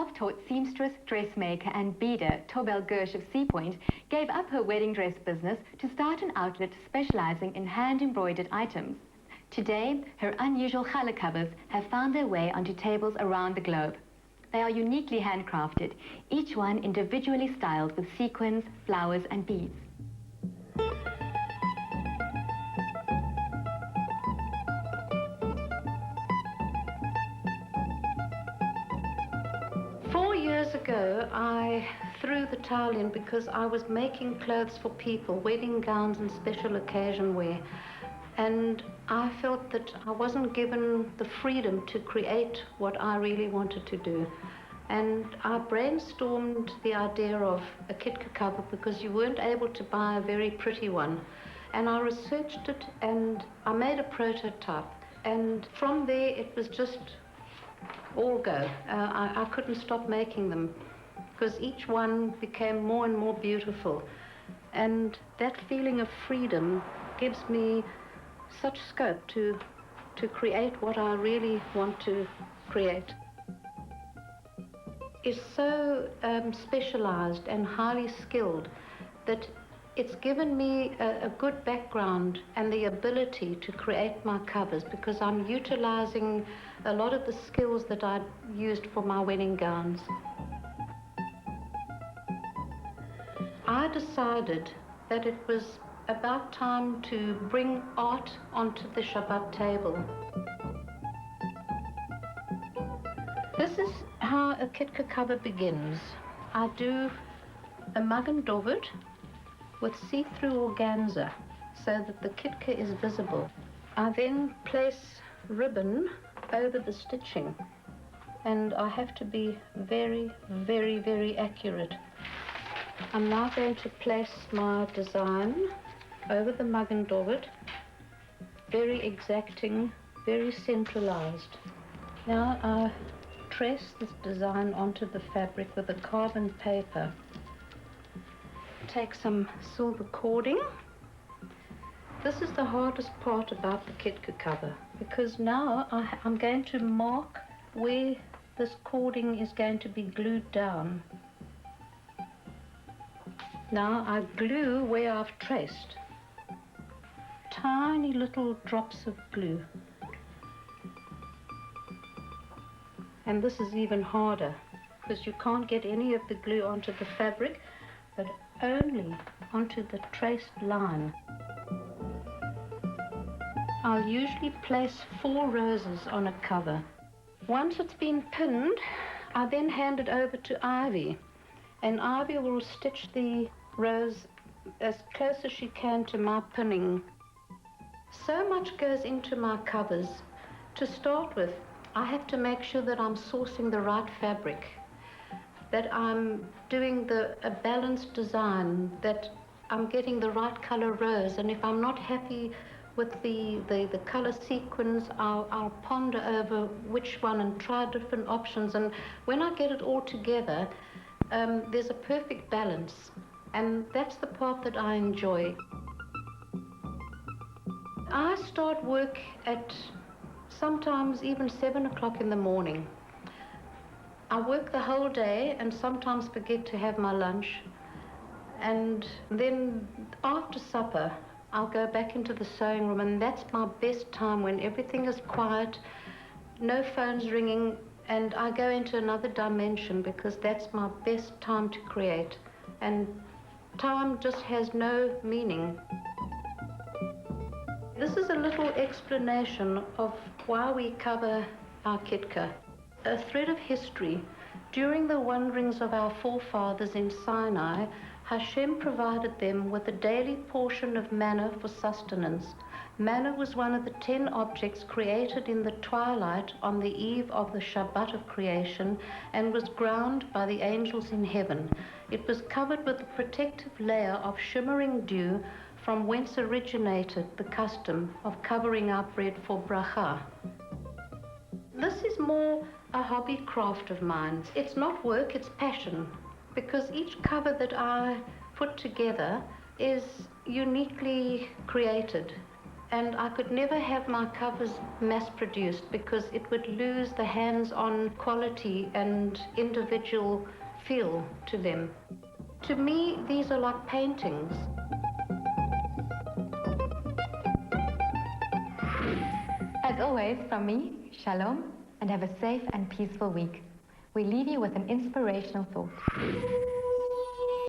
self-taught seamstress, dressmaker and beader Taubelle of Sea Point gave up her wedding dress business to start an outlet specializing in hand-embroidered items. Today, her unusual challah covers have found their way onto tables around the globe. They are uniquely handcrafted, each one individually styled with sequins, flowers and beads. Years ago, I threw the towel in because I was making clothes for people, wedding gowns and special occasion wear. And I felt that I wasn't given the freedom to create what I really wanted to do. And I brainstormed the idea of a kitka cover because you weren't able to buy a very pretty one. And I researched it and I made a prototype. And from there, it was just all go. I couldn't stop making them because each one became more and more beautiful. And that feeling of freedom gives me such scope to create what I really want to create. It's so specialized and highly skilled that it's given me a good background and the ability to create my covers because I'm utilizing a lot of the skills that I used for my wedding gowns. I decided that it was about time to bring art onto the Shabbat table. This is how a kitka cover begins. I do a Magen David with see-through organza so that the kitka is visible. I then place ribbon over the stitching and I have to be very, very, very accurate. I'm now going to place my design over the Magen David, very exacting, very centralized. Now I trace this design onto the fabric with a carbon paper. Take some silver cording. This is the hardest part about the kitka cover because now I'm going to mark where this cording is going to be glued down. Now I glue where I've traced. Tiny little drops of glue. And this is even harder because you can't get any of the glue onto the fabric, but only onto the traced line. I'll usually place 4 roses on a cover. Once it's been pinned, I then hand it over to Ivy, and Ivy will stitch the rose as close as she can to my pinning. So much goes into my covers. To start with, I have to make sure that I'm sourcing the right fabric, that I'm doing a balanced design, that I'm getting the right color rose, and if I'm not happy with the color sequence, I'll ponder over which one and try different options. And when I get it all together, there's a perfect balance, and that's the part that I enjoy. I start work at sometimes even 7 o'clock in the morning. I work the whole day and sometimes forget to have my lunch. And then after supper, I'll go back into the sewing room, and that's my best time when everything is quiet, no phones ringing, and I go into another dimension because that's my best time to create. And time just has no meaning. This is a little explanation of why we cover our kitka. A thread of history. During the wanderings of our forefathers in Sinai, Hashem provided them with a daily portion of manna for sustenance. Manna was one of the 10 objects created in the twilight on the eve of the Shabbat of creation and was ground by the angels in heaven. It was covered with a protective layer of shimmering dew from whence originated the custom of covering our bread for bracha. This is more a hobby craft of mine. It's not work, it's passion, because each cover that I put together is uniquely created. And I could never have my covers mass-produced because it would lose the hands-on quality and individual feel to them. To me, these are like paintings. As always, from me, shalom, and have a safe and peaceful week. We leave you with an inspirational thought.